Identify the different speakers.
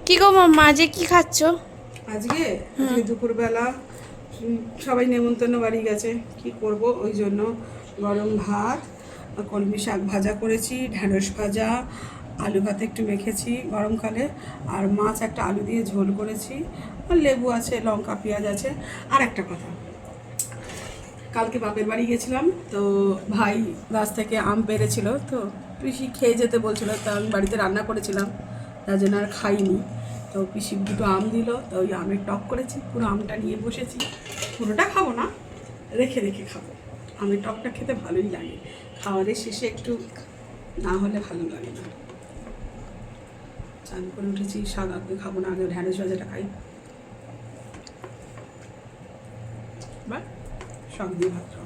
Speaker 1: কি গো মাম্মা আজকে কি খাচ্ছ?
Speaker 2: আজকে আজকে দুপুরবেলা সবাই নেমন্তন্ন বাড়ি গেছে, কি করব ওই জন্য গরম ভাত, কলমি শাক ভাজা করেছি, ঢ্যাঁড়স ভাজা, আলু ভাতে একটু মেখেছি গরমকালে, আর মাছ একটা আলু দিয়ে ঝোল করেছি, আর লেবু আছে, লঙ্কা পেঁয়াজ আছে। আর একটা কথা, কালকে বাপের বাড়ি গেছিলাম, তো ভাই গাছ থেকে আম পেড়েছিল, তো পিসি খেয়ে যেতে বলছিল, তো আমি বাড়িতে রান্না করেছিলাম, তার জন্য আর খাইনি। তো পিসি দুটো আম দিল, তো ওই আমের টক করেছি, পুরো আমটা নিয়ে বসেছি। পুরোটা খাবো না, রেখে রেখে খাবো। আমের টকটা খেতে ভালোই লাগে, খাওয়ারের শেষে একটু না হলে ভালো লাগে না। চান করে উঠেছি, শাক আগে খাবো না, আগে ঢ্যাঁড়স ভাজাটা খাই। বা শাক দিয়ে ভাত খাবো।